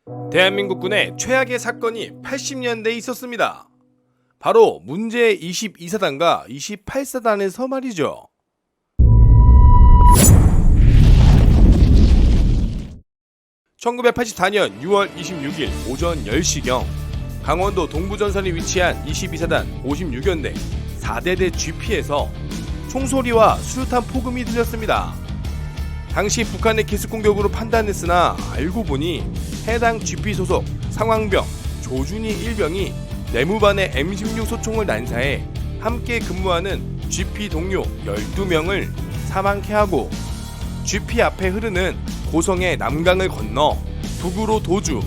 대한민국 군의 최악의 사건이 80년대에 있었습니다. 바로 문제의 22사단과 28사단에서 말이죠. (1984년 6월 26일) 오전 10시경 강원도 동부전선에 위치한 22사단 56연대 4대대 GP에서 총소리와 수류탄 폭음이 들렸습니다. 당시 북한의 기습 공격으로 판단했으나 알고 보니 해당 GP 소속 상황병 조준희 일병이 내무반의 M16 소총을 난사해 함께 근무하는 GP 동료 12명을 사망케 하고, GP 앞에 흐르는 고성의 남강을 건너 북으로 도주,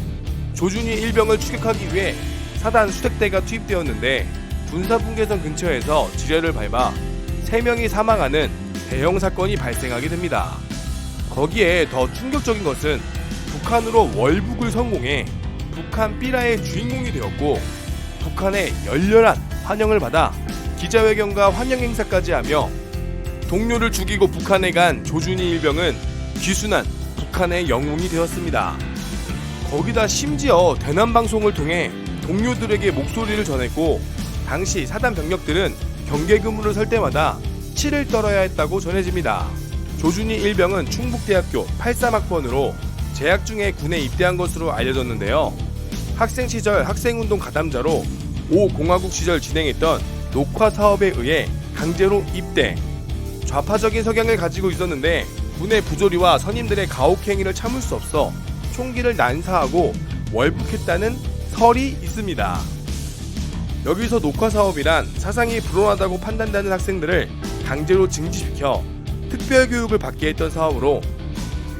조준희 일병을 추격하기 위해 사단 수색대가 투입되었는데 군사분계선 근처에서 지뢰를 밟아 3명이 사망하는 대형 사건이 발생하게 됩니다. 거기에 더 충격적인 것은 북한으로 월북을 성공해 북한 삐라의 주인공이 되었고, 북한의 열렬한 환영을 받아 기자회견과 환영 행사까지 하며 동료를 죽이고 북한에 간 조준희 일병은 귀순한 북한의 영웅이 되었습니다. 거기다 심지어 대남방송을 통해 동료들에게 목소리를 전했고, 당시 사단 병력들은 경계 근무를 설 때마다 치를 떨어야 했다고 전해집니다. 조준희 일병은 충북대학교 83학번으로 재학 중에 군에 입대한 것으로 알려졌는데요. 학생 시절 학생운동 가담자로 5공화국 시절 진행했던 녹화 사업에 의해 강제로 입대, 좌파적인 성향을 가지고 있었는데 군의 부조리와 선임들의 가혹행위를 참을 수 없어 총기를 난사하고 월북했다는 설이 있습니다. 여기서 녹화 사업이란 사상이 불온하다고 판단되는 학생들을 강제로 증지시켜 특별교육을 받게 했던 사업으로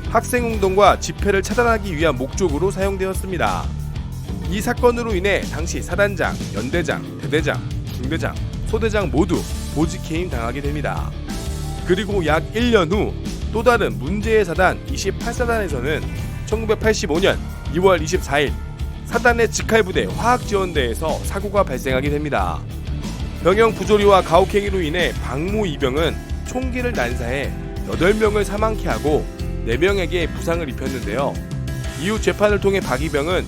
학생운동과 집회를 차단하기 위한 목적으로 사용되었습니다. 이 사건으로 인해 당시 사단장, 연대장, 대대장, 중대장, 소대장 모두 보직해임 당하게 됩니다. 그리고 약 1년 후 또 다른 문제의 사단 28사단에서는 1985년 2월 24일 사단의 직할부대 화학지원대에서 사고가 발생하게 됩니다. 병영 부조리와 가혹행위로 인해 박모 이병은 총기를 난사해 8명을 사망케 하고 4명에게 부상을 입혔는데요. 이후 재판을 통해 박 이병은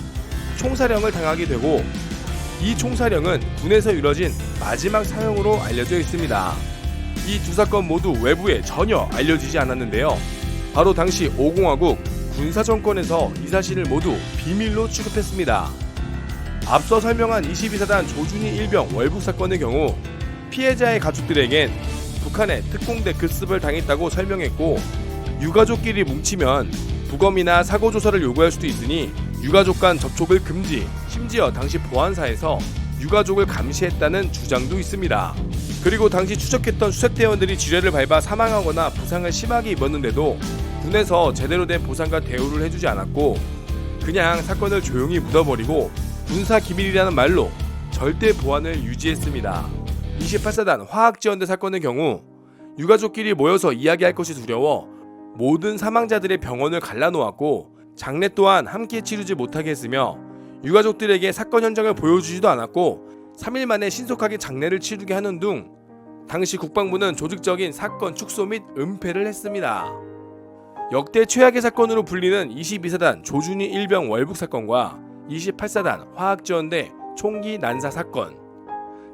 총사령을 당하게 되고, 이 총사령은 군에서 이뤄진 마지막 사형으로 알려져 있습니다. 이 두 사건 모두 외부에 전혀 알려지지 않았는데요. 바로 당시 5공화국 군사정권에서 이 사실을 모두 비밀로 취급했습니다. 앞서 설명한 22사단 조준희 일병 월북 사건의 경우 피해자의 가족들에겐 북한의 특공대 급습을 당했다고 설명했고, 유가족끼리 뭉치면 부검이나 사고조사를 요구할 수도 있으니 유가족 간 접촉을 금지, 심지어 당시 보안사에서 유가족을 감시했다는 주장도 있습니다. 그리고 당시 추적했던 수색대원들이 지뢰를 밟아 사망하거나 부상을 심하게 입었는데도 군에서 제대로 된 보상과 대우를 해주지 않았고, 그냥 사건을 조용히 묻어버리고 군사기밀이라는 말로 절대 보안을 유지했습니다. 28사단 화학지원대 사건의 경우 유가족끼리 모여서 이야기할 것이 두려워 모든 사망자들의 병원을 갈라놓았고, 장례 또한 함께 치르지 못하게 했으며 유가족들에게 사건 현장을 보여주지도 않았고 3일 만에 신속하게 장례를 치르게 하는 등 당시 국방부는 조직적인 사건 축소 및 은폐를 했습니다. 역대 최악의 사건으로 불리는 22사단 조준희 일병 월북 사건과 28사단 화학지원대 총기 난사 사건,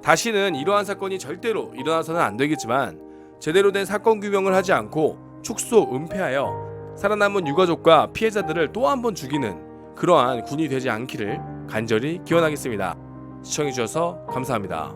다시는 이러한 사건이 절대로 일어나서는 안 되겠지만 제대로 된 사건 규명을 하지 않고 축소 은폐하여 살아남은 유가족과 피해자들을 또 한 번 죽이는 그러한 군이 되지 않기를 간절히 기원하겠습니다. 시청해주셔서 감사합니다.